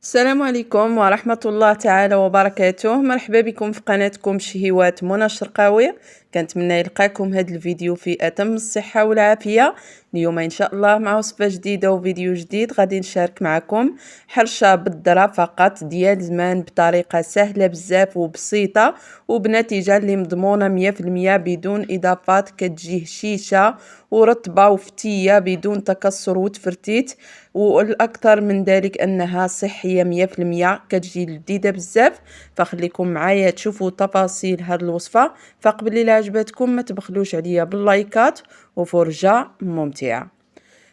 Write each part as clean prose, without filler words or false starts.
السلام عليكم ورحمة الله تعالى وبركاته. مرحبا بكم في قناتكم شهيوات منى الشرقاوي. كنتمنى يلقاكم هذا الفيديو في أتم الصحة والعافية. اليوم إن شاء الله مع وصفة جديدة وفيديو جديد غادي نشارك معكم حرشة بالذرة فقط ديال زمان بطريقة سهلة بزاف وبسيطة وبنتيجة اللي مضمونة 100% بدون إضافات، كتجي هشيشة ورطبة وفتية بدون تكسر وتفرتيت، والأكثر من ذلك أنها صحية 100%، كتجي لذيذة بزاف. فخليكم معايا تشوفوا تفاصيل هاد الوصفة. فقبل إلا عجبتكم ما تبخلوش عليا باللايكات وفرجة ممتعة.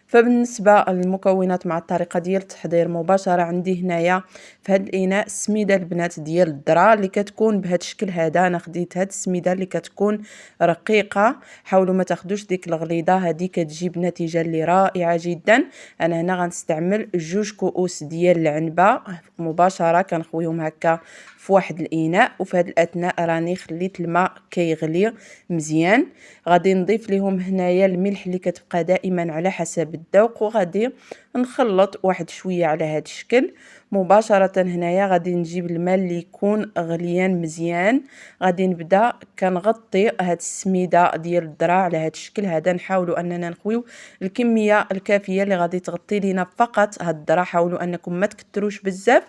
فبالنسبة للمكونات مع الطريقة ديال التحضير مباشرة، عندي هنايا في هاد الاناء السميده البنات ديال الذره اللي كتكون بهذا الشكل هذا. انا خديت هاد السميده اللي كتكون رقيقه، حاولوا ما تاخذوش ديك الغليظه، هذه كتجيب نتيجه اللي رائعه جدا. انا هنا غنستعمل 2 كؤوس ديال العنبه مباشره، كنخويهم هكا في واحد الاناء، وفي هذا الاثناء راني خليت الماء كيغلي مزيان. غادي نضيف لهم هنايا الملح اللي كتبقى دائما على حسب الذوق، وغادي نخلط واحد شويه على هذا الشكل. مباشرة هنايا غادي نجيب الماء اللي يكون غليان مزيان، غادي نبدا كنغطي هاد السميده ديال الذره على هاد الشكل هذا. نحاولوا اننا نخويو الكميه الكافيه اللي غادي تغطي لينا فقط هاد الذره، حاولوا انكم ما تكتروش بزاف.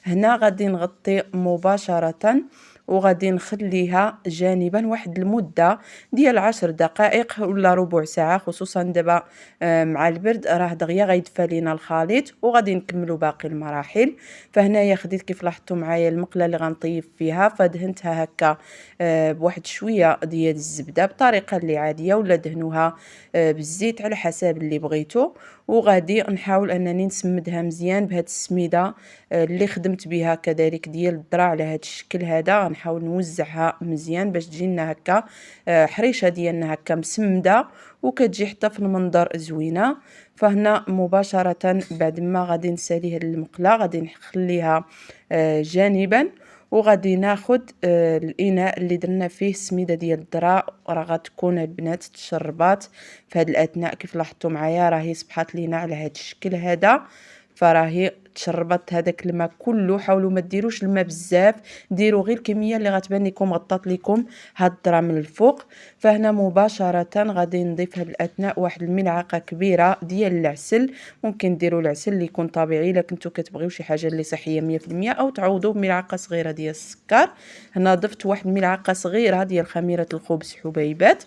هنا غادي نغطي مباشره وغادي نخليها جانبا واحد المده ديال 10 دقائق ولا ربع ساعه، خصوصا دابا مع البرد راه دغيا غيدفى لينا الخليط، وغادي نكملوا باقي المراحل. فهنايا خديت كيف لاحظتوا معايا المقله اللي غنطيب فيها، فدهنتها هكا بواحد شويه ديال الزبده بطريقه اللي عاديه، ولا دهنوها بالزيت على حسب اللي بغيتو. وغادي نحاول انني نسمدها مزيان بهاد السميده اللي خدمت بها كذلك ديال الذره على هاد الشكل هذا. غنحاول نوزعها مزيان باش تجينا هكا حريشه ديالنا هكا مسمده، وكتجي حتى في المنظر زوينه. فهنا مباشره بعد ما غادي نسالي هاد المقله غادي نخليها جانبا، وغادي ناخذ الاناء اللي درنا فيه السميده ديال الذره. راه غتكون البنات تشربات في هاد الاثناء، كيف لاحظتوا معايا راهي صبحات لينا على هاد الشكل هذا، فراهي تشربت هذاك الماء كله. حاولوا ما ديروش الماء بزاف، ديروا غير الكميه اللي غتبان لكم غطات لكم هاد الذره من الفوق. فهنا مباشره غادي نضيف هاد الاثناء واحد الملعقه كبيره ديال العسل. ممكن ديروا العسل اللي يكون طبيعي الا كنتو كتبغيو شي حاجه اللي صحيه 100%، او تعوضوا بملعقه صغيره ديال السكر. هنا ضفت واحد الملعقه صغيره ديال خميره الخبز حبيبات،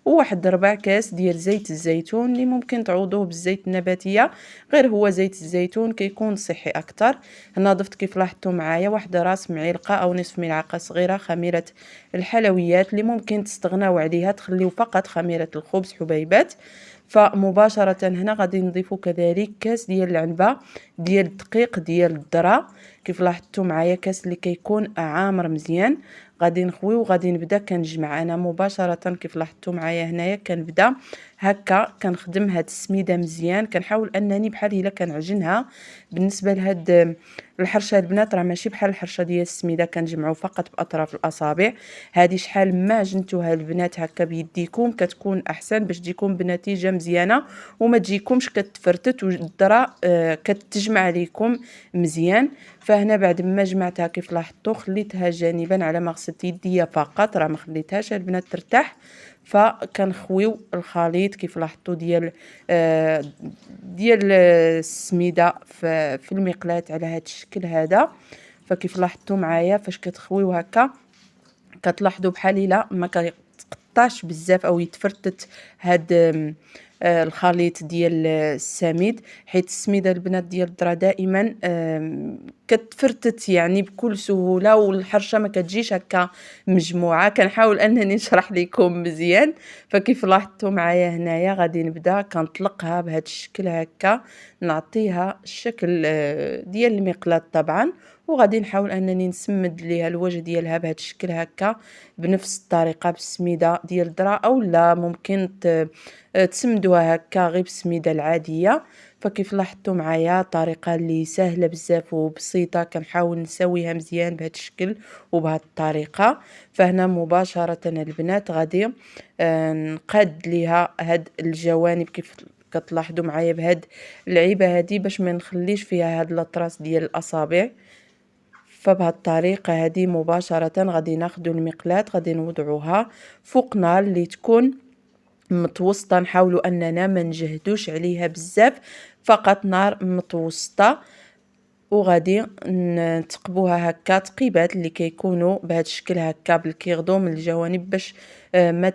وواحد 4 كاس ديال زيت الزيتون اللي ممكن تعوضوه بالزيت النباتيه، غير هو زيت الزيتون كيكون صحي اكثر. هنا ضفت كيف لاحظتوا معايا واحد راس معلقه او نصف ملعقه صغيره خميره الحلويات اللي ممكن تستغناو عليها، تخليو فقط خميره الخبز حبيبات. فمباشره هنا غادي نضيفو كذلك كاس ديال العنبه ديال الدقيق ديال الذره، كيف لاحظتوا معايا كاس اللي كيكون عامر مزيان. غادي نخوي وغادي نبدا كنجمع. انا مباشره كيف لاحظتوا معايا هنايا كنبدا هكا كنخدم هاد السميده مزيان، كنحاول انني بحال الا كنعجنها. بالنسبه لهاد الحرشه البنات راه ماشي بحال الحرشه ديال السميده كنجمعوا فقط باطراف الاصابع. هذه شحال ما عجنتوها البنات هكا بيديكم كتكون احسن باش تجيكم بنتيجه مزيانه وما تجيكمش كتفرتت والذره كتجمع ليكم مزيان. فهنا بعد ما جمعتها كيف لاحظتوا خليتها جانبا على ما غسلت يديا فقط، راه ما خليتهاش البنات ترتاح. فكنخويو الخليط كيف لاحظتوا ديال السميده في المقلاة على هذا الشكل هذا. فكيف لاحظتوا معايا فاش كتخويو هكا كتلاحظوا بحال الا ما كيتقطعش بزاف او يتفرتت هاد الخليط ديال السميد، حيت السميده البنات ديال الذره دائما كتفرتت يعني بكل سهوله، والحرشه ما كتجيش هكا مجموعه. كنحاول انني نشرح لكم مزيان. فكيف لاحظتوا معايا هنايا غادي نبدا كنطلقها بهذا الشكل هكا، نعطيها الشكل ديال المقلاة طبعا، وغادي نحاول انني نسمد ليها الوجه ديالها بهذا الشكل هكا بنفس الطريقه بالسميده ديال الذره، او لا ممكن تسمدوها هكا غير بالسميده العاديه. فكيف لاحظتوا معايا طريقه اللي سهله بزاف وبسيطه، كنحاول نسويها مزيان بهذا الشكل وبهذه الطريقه. فهنا مباشره البنات غادي نقاد ليها هاد الجوانب كيف كتلاحظوا معايا بهاد اللعيبه هادي باش ما نخليش فيها هاد الاطراس ديال الاصابع. فبهاد الطريقه هادي مباشره غادي ناخذوا المقلاة غادي نوضعوها فوق نار اللي تكون متوسطه. نحاولوا اننا ما نجهدوش عليها بزاف، فقط نار متوسطه، وغادي نتقبوها هكا تقيبات اللي كيكونوا بهذا الشكل هكا بالكيغدو من الجوانب باش ما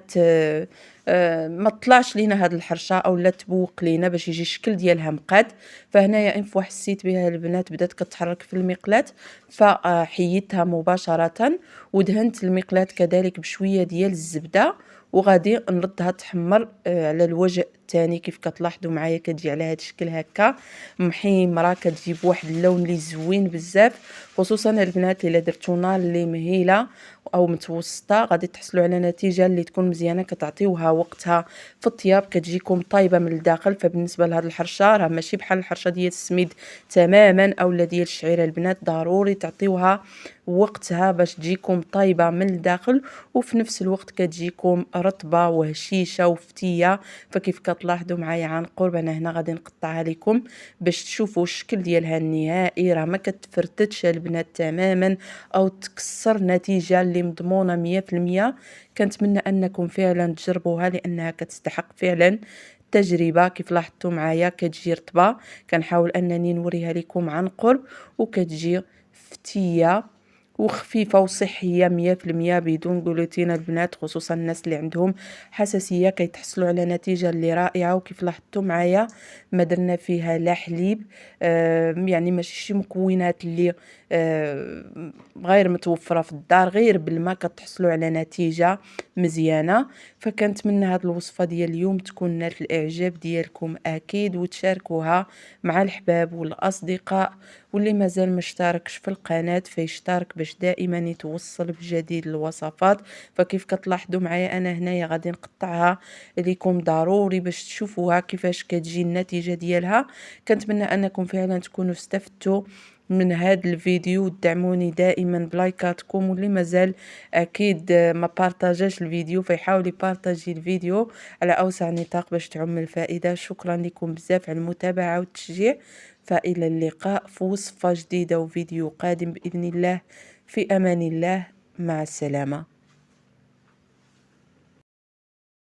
تطلعش لينا هاد الحرشه او لا تبوق لينا باش يجي الشكل ديالها مقاد. فهنايا ان فوا حسيت بها البنات بدات كتحرك في المقلاة فحيدتها مباشره ودهنت المقلاة كذلك بشويه ديال الزبده، وغادي نردها تحمر على الوجه الثاني. كيف كتلاحظوا معايا كتجي على هذا الشكل هكا محمره، كتجيب واحد اللون اللي زوين بزاف. خصوصا البنات الا درتو نار اللي مهيله او متوسطه غادي تحصلوا على نتيجه اللي تكون مزيانه، كتعطيوها وقتها في الطياب كتجيكم طايبه من الداخل. فبالنسبه لهاد الحرشه راه ماشي بحال الحرشه ديال السميد تماما اولا ديال الشعيره. البنات ضروري تعطيوها وقتها باش تجيكم طايبه من الداخل وفي نفس الوقت كتجيكم رطبه وهشيشه وفتيه. فكيف كتلاحظوا معايا عن قرب انا هنا غادي نقطعها لكم باش تشوفوا الشكل ديالها النهائي. راه ما كتفرتتش البنات تماما او تكسر، نتيجه اللي مضمونه 100%. كنتمنى انكم فعلا تجربوها لانها كتستحق فعلا تجربه. كيف لاحظتوا معايا كتجي رطبه، كنحاول انني نوريها لكم عن قرب، وكتجي فتيه وخفيفه وصحيه 100% بدون جلوتين البنات. خصوصا الناس اللي عندهم حساسيه كيتحصلوا على نتيجه اللي رائعه. وكيف لاحظتوا معايا ما درنا فيها لا حليب، يعني ماشي شي مكونات اللي غير متوفره في الدار، غير بالماء كتحصلوا على نتيجه مزيانه. فكنتمنى هذه الوصفه ديال اليوم تكون نالت الاعجاب ديالكم اكيد، وتشاركوها مع الحباب والاصدقاء. واللي مازال ما اشتركش في القناه فيشترك باش دائما يتوصل بجديد الوصفات. فكيف كتلاحظوا معايا انا هنايا غادي نقطعها لكم ضروري باش تشوفوها كيفاش كتجي النتيجه ديالها. كنتمنى انكم فعلا تكونوا استفدتوا من هذا الفيديو، ودعموني دائما بلايكاتكم. واللي مازال اكيد ما بارطاجاش الفيديو فيحاول يبارطاجي الفيديو على اوسع نطاق باش تعم الفائده. شكرا لكم بزاف على المتابعه والتشجيع. فإلى اللقاء في وصفة جديدة وفيديو قادم بإذن الله. في أمان الله، مع السلامة.